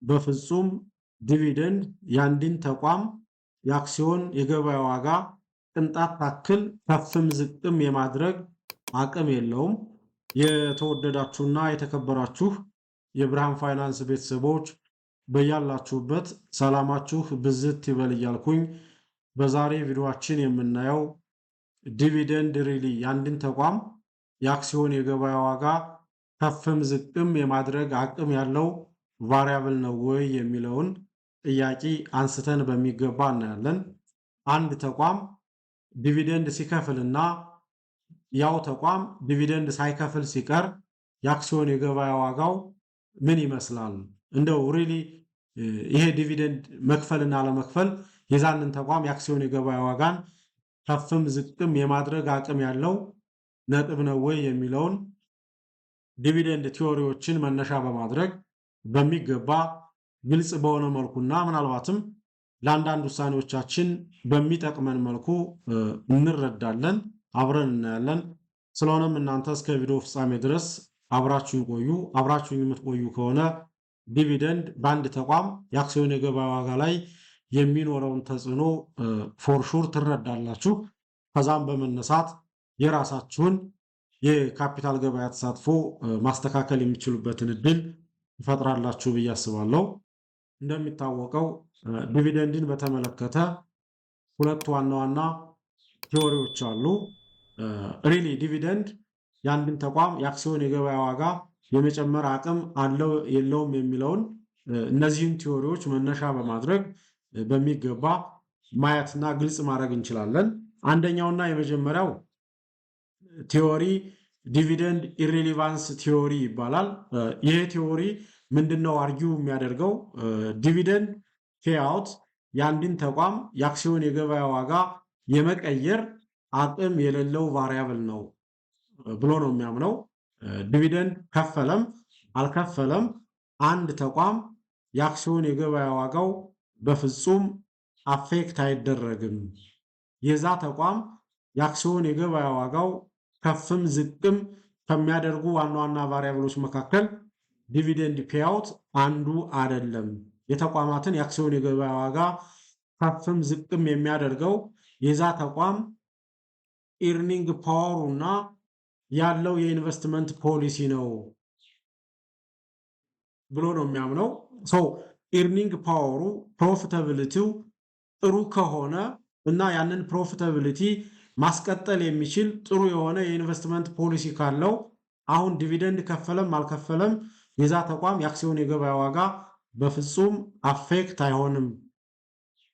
በፍጹም ዲቪደንድ የአንድን ተቋም የአክሲዮን የገበያ ዋጋ ቅንጣት ታክል ከፍም ዝቅም የማድረግ አቅም የለውም። የተወደዳችሁና የተከበራችሁ የብርሃን ፋይናንስ ቤተሰቦች በያላችሁበት ሰላማችሁ ብዝት ይበል እያልኩኝ በዛሬ ቪዲዮአችን የምናየው ዲቪደንድ ሪሊ የአንድን ተቋም የአክሲዮን የገበያ ዋጋ ከፍም ዝቅም የማድረግ አቅም ያለው ቫሪያብል ነው ወይ የሚለውን ጥያቄ አንስተን በሚገባ እናያለን። አንድ ተቋም ዲቪደንድ ሲከፍልና ያው ተቋም ዲቪደንድ ሳይከፍል ሲቀር የአክሲዮን የገበያ ዋጋው ምን ይመስላል? እንደው ሪሊ ይሄ ዲቪደንድ መክፈልና አለመክፈል የዛንን ተቋም የአክሲዮን የገበያ ዋጋን ከፍም ዝቅም የማድረግ አቅም ያለው ነጥብ ነው ወይ የሚለውን ዲቪደንድ ቲዎሪዎችን መነሻ በማድረግ በሚገባ ግልጽ በሆነ መልኩና ምናልባትም ለአንዳንድ ውሳኔዎቻችን በሚጠቅመን መልኩ እንረዳለን፣ አብረን እናያለን። ስለሆነም እናንተ እስከ ቪዲዮ ፍጻሜ ድረስ አብራችሁን ቆዩ። አብራችሁን የምትቆዩ ከሆነ ዲቪደንድ በአንድ ተቋም የአክሲዮን የገበያ ዋጋ ላይ የሚኖረውን ተጽዕኖ ፎርሹር ትረዳላችሁ። ከዛም በመነሳት የራሳችሁን የካፒታል ገበያ ተሳትፎ ማስተካከል የሚችሉበትን እድል ይፈጥራላችሁ ብዬ አስባለሁ። እንደሚታወቀው ዲቪደንድን በተመለከተ ሁለት ዋና ዋና ቲዎሪዎች አሉ። ሪሊ ዲቪደንድ የአንድን ተቋም የአክሲዮን የገበያ ዋጋ የመጨመር አቅም አለው የለውም የሚለውን እነዚህን ቲዎሪዎች መነሻ በማድረግ በሚገባ ማየትና ግልጽ ማድረግ እንችላለን። አንደኛውና የመጀመሪያው ቲዎሪ ዲቪደንድ ኢሬሌቫንስ ቲዎሪ ይባላል። ይሄ ቲዎሪ ምንድነው አርጊው የሚያደርገው? ዲቪደንድ ፔአውት የአንድን ተቋም የአክሲዮን የገበያ ዋጋ የመቀየር አቅም የሌለው ቫሪያብል ነው ብሎ ነው የሚያምነው። ዲቪደንድ ከፈለም አልከፈለም አንድ ተቋም የአክሲዮን የገበያ ዋጋው በፍጹም አፌክት አይደረግም። የዛ ተቋም የአክሲዮን የገበያ ዋጋው ከፍም ዝቅም ከሚያደርጉ ዋና ዋና ቫሪያብሎች መካከል ዲቪደንድ ፔአውት አንዱ አይደለም። የተቋማትን የአክሲዮን የገበያ ዋጋ ከፍም ዝቅም የሚያደርገው የዛ ተቋም ኢርኒንግ ፓወሩ እና ያለው የኢንቨስትመንት ፖሊሲ ነው ብሎ ነው የሚያምነው። ኢርኒንግ ፓወሩ ፕሮፊታቢሊቲው ጥሩ ከሆነ እና ያንን ፕሮፊታቢሊቲ ማስቀጠል የሚችል ጥሩ የሆነ የኢንቨስትመንት ፖሊሲ ካለው አሁን ዲቪደንድ ከፈለም አልከፈለም የዛ ተቋም የአክሲዮን የገበያ ዋጋ በፍጹም አፌክት አይሆንም።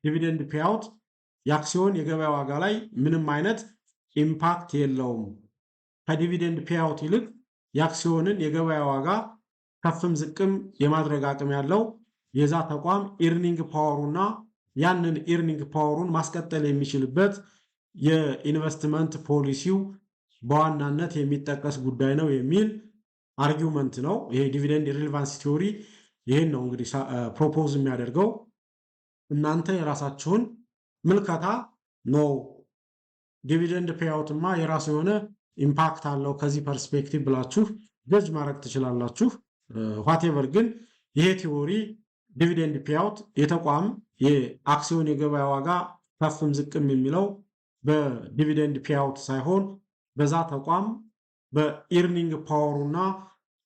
ዲቪደንድ ፔአውት የአክሲዮን የገበያ ዋጋ ላይ ምንም አይነት ኢምፓክት የለውም። ከዲቪደንድ ፔአውት ይልቅ የአክሲዮንን የገበያ ዋጋ ከፍም ዝቅም የማድረግ አቅም ያለው የዛ ተቋም ኢርኒንግ ፓወሩና ያንን ኢርኒንግ ፓወሩን ማስቀጠል የሚችልበት የኢንቨስትመንት ፖሊሲው በዋናነት የሚጠቀስ ጉዳይ ነው የሚል አርጊውመንት ነው። ይሄ ዲቪደንድ ኢሬሌቫንስ ቲዎሪ ይሄን ነው እንግዲህ ፕሮፖዝ የሚያደርገው። እናንተ የራሳችሁን ምልከታ ነው ዲቪደንድ ፔአውትማ የራሱ የሆነ ኢምፓክት አለው ከዚህ ፐርስፔክቲቭ ብላችሁ ጀጅ ማድረግ ትችላላችሁ። ዋቴቨር ግን ይሄ ቲዎሪ ዲቪደንድ ፔአውት የተቋም የአክሲዮን የገበያ ዋጋ ከፍም ዝቅም የሚለው በዲቪደንድ ፔአውት ሳይሆን በዛ ተቋም በኢርኒንግ ፓወሩና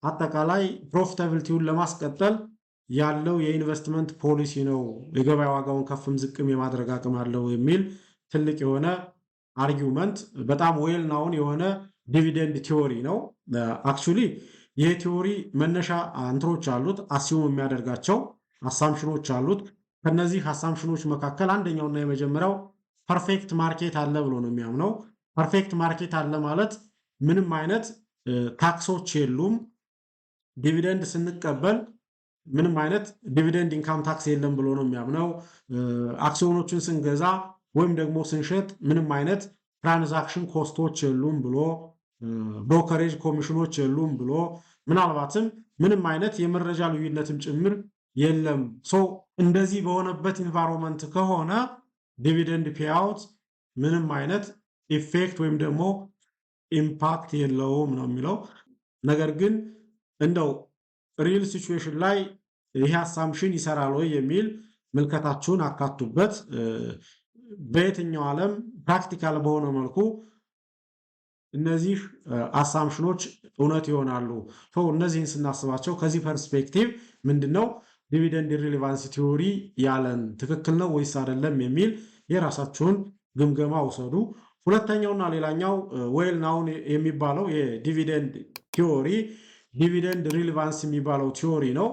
አጠቃላይ ፕሮፊታቢሊቲውን ለማስቀጠል ያለው የኢንቨስትመንት ፖሊሲ ነው የገበያ ዋጋውን ከፍም ዝቅም የማድረግ አቅም አለው የሚል ትልቅ የሆነ አርጊውመንት በጣም ዌል ናውን የሆነ ዲቪደንድ ቲዎሪ ነው። አክቹሊ ይሄ ቲዎሪ መነሻ እንትሮች አሉት፣ አሲዩም የሚያደርጋቸው አሳምፕሽኖች አሉት። ከነዚህ አሳምፕሽኖች መካከል አንደኛውና የመጀመሪያው ፐርፌክት ማርኬት አለ ብሎ ነው የሚያምነው። ፐርፌክት ማርኬት አለ ማለት ምንም አይነት ታክሶች የሉም። ዲቪደንድ ስንቀበል ምንም አይነት ዲቪደንድ ኢንካም ታክስ የለም ብሎ ነው የሚያምነው። አክሲዮኖችን ስንገዛ ወይም ደግሞ ስንሸጥ ምንም አይነት ትራንዛክሽን ኮስቶች የሉም ብሎ፣ ብሮከሬጅ ኮሚሽኖች የሉም ብሎ፣ ምናልባትም ምንም አይነት የመረጃ ልዩነትም ጭምር የለም። እንደዚህ በሆነበት ኢንቫይሮንመንት ከሆነ ዲቪደንድ ፔአውት ምንም አይነት ኢፌክት ወይም ደግሞ ኢምፓክት የለውም ነው የሚለው። ነገር ግን እንደው ሪል ሲቹዌሽን ላይ ይሄ አሳምሽን ይሰራል ወይ የሚል ምልከታችሁን አካቱበት። በየትኛው ዓለም ፕራክቲካል በሆነ መልኩ እነዚህ አሳምሽኖች እውነት ይሆናሉ? እነዚህን ስናስባቸው ከዚህ ፐርስፔክቲቭ ምንድነው ዲቪደንድ ኢሪሌቫንስ ቲዮሪ ያለን ትክክል ነው ወይስ አይደለም የሚል የራሳችሁን ግምገማ ውሰዱ። ሁለተኛውና ሌላኛው ዌል ናውን የሚባለው የዲቪደንድ ቲዮሪ ዲቪደንድ ሪሌቫንስ የሚባለው ቲዮሪ ነው።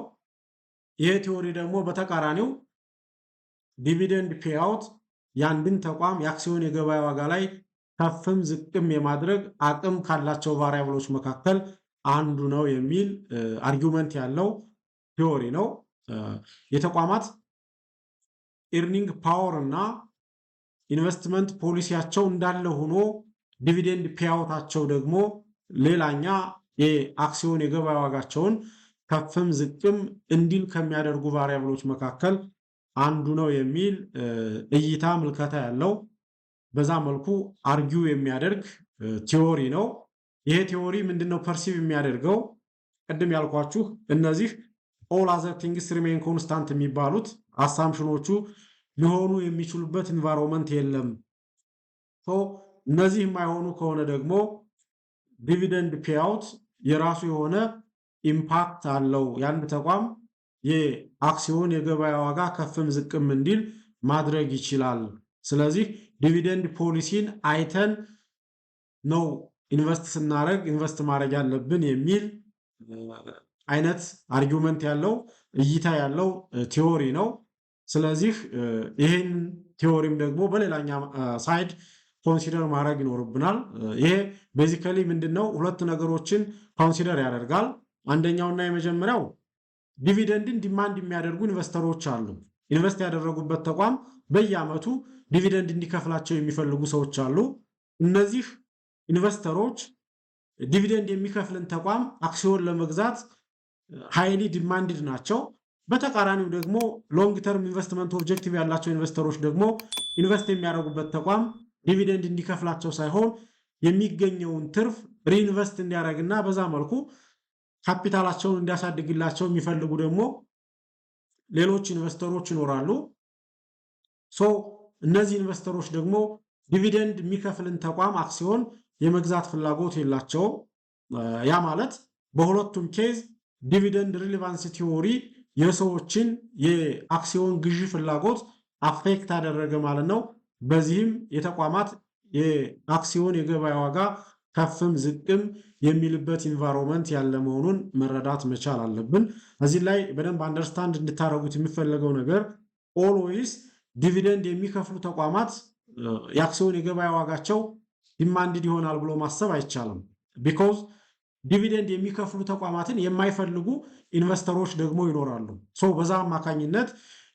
ይሄ ቲዮሪ ደግሞ በተቃራኒው ዲቪደንድ ፔአውት የአንድን ተቋም የአክሲዮን የገበያ ዋጋ ላይ ከፍም ዝቅም የማድረግ አቅም ካላቸው ቫሪያብሎች መካከል አንዱ ነው የሚል አርጊውመንት ያለው ቲዮሪ ነው። የተቋማት ኢርኒንግ ፓወር እና ኢንቨስትመንት ፖሊሲያቸው እንዳለ ሆኖ ዲቪደንድ ፔአውታቸው ደግሞ ሌላኛ የአክሲዮን የገበያ ዋጋቸውን ከፍም ዝቅም እንዲል ከሚያደርጉ ቫሪያብሎች መካከል አንዱ ነው የሚል እይታ ምልከታ ያለው በዛ መልኩ አርጊው የሚያደርግ ቲዮሪ ነው። ይሄ ቲዮሪ ምንድነው ፐርሲቭ የሚያደርገው? ቅድም ያልኳችሁ እነዚህ ኦል አዘር ቲንግስ ሪሜን ኮንስታንት የሚባሉት አሳምሽኖቹ ሊሆኑ የሚችሉበት ኢንቫይሮንመንት የለም። እነዚህ የማይሆኑ ከሆነ ደግሞ ዲቪደንድ ፔአውት የራሱ የሆነ ኢምፓክት አለው። የአንድ ተቋም የአክሲዮን የገበያ ዋጋ ከፍም ዝቅም እንዲል ማድረግ ይችላል። ስለዚህ ዲቪደንድ ፖሊሲን አይተን ነው ኢንቨስት ስናደርግ ኢንቨስት ማድረግ ያለብን የሚል አይነት አርጊውመንት ያለው እይታ ያለው ቲዮሪ ነው። ስለዚህ ይህን ቲዮሪም ደግሞ በሌላኛ ሳይድ ኮንሲደር ማድረግ ይኖርብናል። ይሄ ቤዚካሊ ምንድነው ሁለት ነገሮችን ኮንሲደር ያደርጋል። አንደኛውና የመጀመሪያው ዲቪደንድን ዲማንድ የሚያደርጉ ኢንቨስተሮች አሉ። ኢንቨስት ያደረጉበት ተቋም በየዓመቱ ዲቪደንድ እንዲከፍላቸው የሚፈልጉ ሰዎች አሉ። እነዚህ ኢንቨስተሮች ዲቪደንድ የሚከፍልን ተቋም አክሲዮን ለመግዛት ሃይሊ ዲማንድድ ናቸው። በተቃራኒው ደግሞ ሎንግ ተርም ኢንቨስትመንት ኦብጀክቲቭ ያላቸው ኢንቨስተሮች ደግሞ ኢንቨስት የሚያደርጉበት ተቋም ዲቪደንድ እንዲከፍላቸው ሳይሆን የሚገኘውን ትርፍ ሪኢንቨስት እንዲያደርግና በዛ መልኩ ካፒታላቸውን እንዲያሳድግላቸው የሚፈልጉ ደግሞ ሌሎች ኢንቨስተሮች ይኖራሉ። እነዚህ ኢንቨስተሮች ደግሞ ዲቪደንድ የሚከፍልን ተቋም አክሲዮን የመግዛት ፍላጎት የላቸውም። ያ ማለት በሁለቱም ኬዝ ዲቪደንድ ሪሌቫንስ ቲዮሪ የሰዎችን የአክሲዮን ግዢ ፍላጎት አፌክት አደረገ ማለት ነው። በዚህም የተቋማት የአክሲዮን የገበያ ዋጋ ከፍም ዝቅም የሚልበት ኢንቫይሮንመንት ያለ መሆኑን መረዳት መቻል አለብን። እዚህ ላይ በደንብ አንደርስታንድ እንድታደርጉት የሚፈለገው ነገር ኦልዌይስ ዲቪደንድ የሚከፍሉ ተቋማት የአክሲዮን የገበያ ዋጋቸው ዲማንድድ ይሆናል ብሎ ማሰብ አይቻልም። ቢኮዝ ዲቪደንድ የሚከፍሉ ተቋማትን የማይፈልጉ ኢንቨስተሮች ደግሞ ይኖራሉ። በዛ አማካኝነት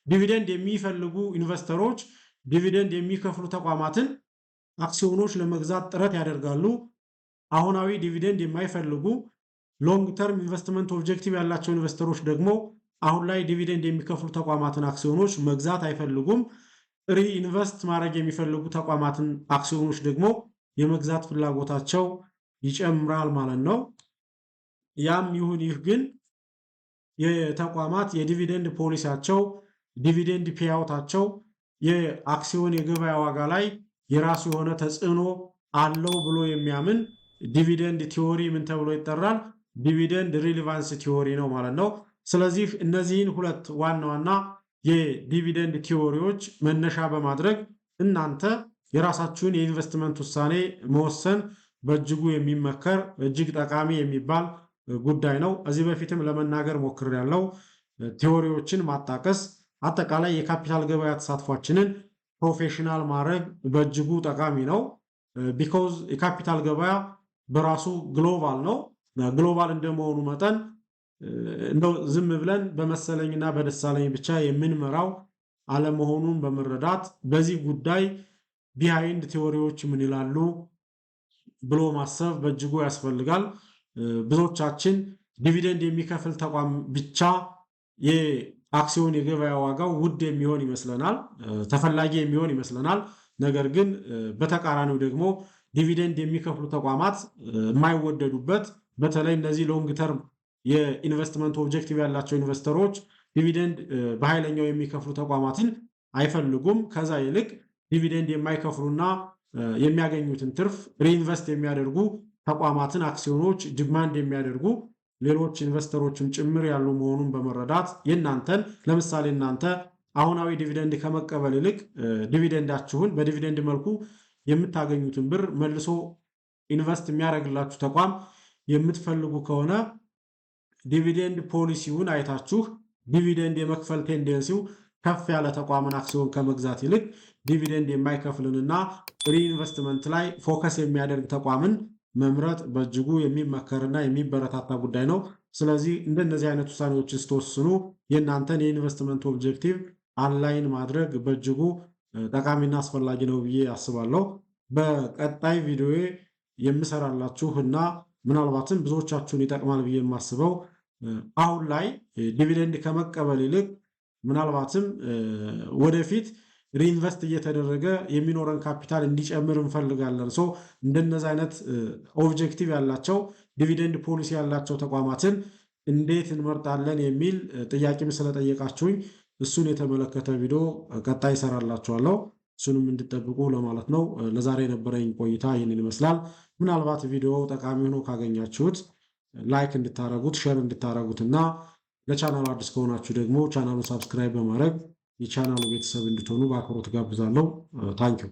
ዲቪደንድ የሚፈልጉ ኢንቨስተሮች ዲቪደንድ የሚከፍሉ ተቋማትን አክሲዮኖች ለመግዛት ጥረት ያደርጋሉ። አሁናዊ ዲቪደንድ የማይፈልጉ ሎንግ ተርም ኢንቨስትመንት ኦብጀክቲቭ ያላቸው ኢንቨስተሮች ደግሞ አሁን ላይ ዲቪደንድ የሚከፍሉ ተቋማትን አክሲዮኖች መግዛት አይፈልጉም። ሪኢንቨስት ማድረግ የሚፈልጉ ተቋማትን አክሲዮኖች ደግሞ የመግዛት ፍላጎታቸው ይጨምራል ማለት ነው። ያም ይሁን ይህ ግን የተቋማት የዲቪደንድ ፖሊሲያቸው ዲቪደንድ ፔአውታቸው የአክሲዮን የገበያ ዋጋ ላይ የራሱ የሆነ ተጽዕኖ አለው ብሎ የሚያምን ዲቪደንድ ቲዮሪ ምን ተብሎ ይጠራል? ዲቪደንድ ሪሌቫንስ ቲዮሪ ነው ማለት ነው። ስለዚህ እነዚህን ሁለት ዋና ዋና የዲቪደንድ ቲዮሪዎች መነሻ በማድረግ እናንተ የራሳችሁን የኢንቨስትመንት ውሳኔ መወሰን በእጅጉ የሚመከር እጅግ ጠቃሚ የሚባል ጉዳይ ነው። እዚህ በፊትም ለመናገር ሞክሬያለሁ። ቲዮሪዎችን ማጣቀስ አጠቃላይ የካፒታል ገበያ ተሳትፏችንን ፕሮፌሽናል ማድረግ በእጅጉ ጠቃሚ ነው። ቢኮዝ የካፒታል ገበያ በራሱ ግሎባል ነው። ግሎባል እንደመሆኑ መጠን ዝም ብለን በመሰለኝና በደሳለኝ ብቻ የምንመራው አለመሆኑን በመረዳት በዚህ ጉዳይ ቢሃይንድ ቲዎሪዎች ምን ይላሉ ብሎ ማሰብ በእጅጉ ያስፈልጋል። ብዙዎቻችን ዲቪደንድ የሚከፍል ተቋም ብቻ የአክሲዮን የገበያ ዋጋው ውድ የሚሆን ይመስለናል፣ ተፈላጊ የሚሆን ይመስለናል። ነገር ግን በተቃራኒው ደግሞ ዲቪደንድ የሚከፍሉ ተቋማት የማይወደዱበት በተለይ እነዚህ ሎንግ ተርም የኢንቨስትመንት ኦብጀክቲቭ ያላቸው ኢንቨስተሮች ዲቪደንድ በኃይለኛው የሚከፍሉ ተቋማትን አይፈልጉም። ከዛ ይልቅ ዲቪደንድ የማይከፍሉና የሚያገኙትን ትርፍ ሪኢንቨስት የሚያደርጉ ተቋማትን፣ አክሲዮኖች ዲማንድ የሚያደርጉ ሌሎች ኢንቨስተሮችም ጭምር ያሉ መሆኑን በመረዳት የእናንተን ለምሳሌ እናንተ አሁናዊ ዲቪደንድ ከመቀበል ይልቅ ዲቪደንዳችሁን በዲቪደንድ መልኩ የምታገኙትን ብር መልሶ ኢንቨስት የሚያደርግላችሁ ተቋም የምትፈልጉ ከሆነ ዲቪደንድ ፖሊሲውን አይታችሁ ዲቪደንድ የመክፈል ቴንደንሲው ከፍ ያለ ተቋምን አክሲዮን ከመግዛት ይልቅ ዲቪደንድ የማይከፍልንና ሪኢንቨስትመንት ላይ ፎከስ የሚያደርግ ተቋምን መምረጥ በእጅጉ የሚመከርና የሚበረታታ ጉዳይ ነው። ስለዚህ እንደነዚህ አይነት ውሳኔዎችን ስትወስኑ የእናንተን የኢንቨስትመንት ኦብጀክቲቭ አላይን ማድረግ በእጅጉ ጠቃሚና አስፈላጊ ነው ብዬ አስባለሁ። በቀጣይ ቪዲዮ የምሰራላችሁ እና ምናልባትም ብዙዎቻችሁን ይጠቅማል ብዬ የማስበው አሁን ላይ ዲቪደንድ ከመቀበል ይልቅ ምናልባትም ወደፊት ሪኢንቨስት እየተደረገ የሚኖረን ካፒታል እንዲጨምር እንፈልጋለን። እንደነዚህ አይነት ኦብጀክቲቭ ያላቸው ዲቪደንድ ፖሊሲ ያላቸው ተቋማትን እንዴት እንመርጣለን የሚል ጥያቄም ስለጠየቃችሁኝ እሱን የተመለከተ ቪዲዮ ቀጣይ እሰራላችኋለሁ። እሱንም እንድጠብቁ ለማለት ነው። ለዛሬ የነበረኝ ቆይታ ይህንን ይመስላል። ምናልባት ቪዲዮው ጠቃሚ ሆኖ ካገኛችሁት ላይክ እንድታረጉት፣ ሼር እንድታረጉት እና ለቻናሉ አዲስ ከሆናችሁ ደግሞ ቻናሉን ሳብስክራይብ በማድረግ የቻናሉ ቤተሰብ እንድትሆኑ በአክብሮት ጋብዛለሁ። ታንኪዩ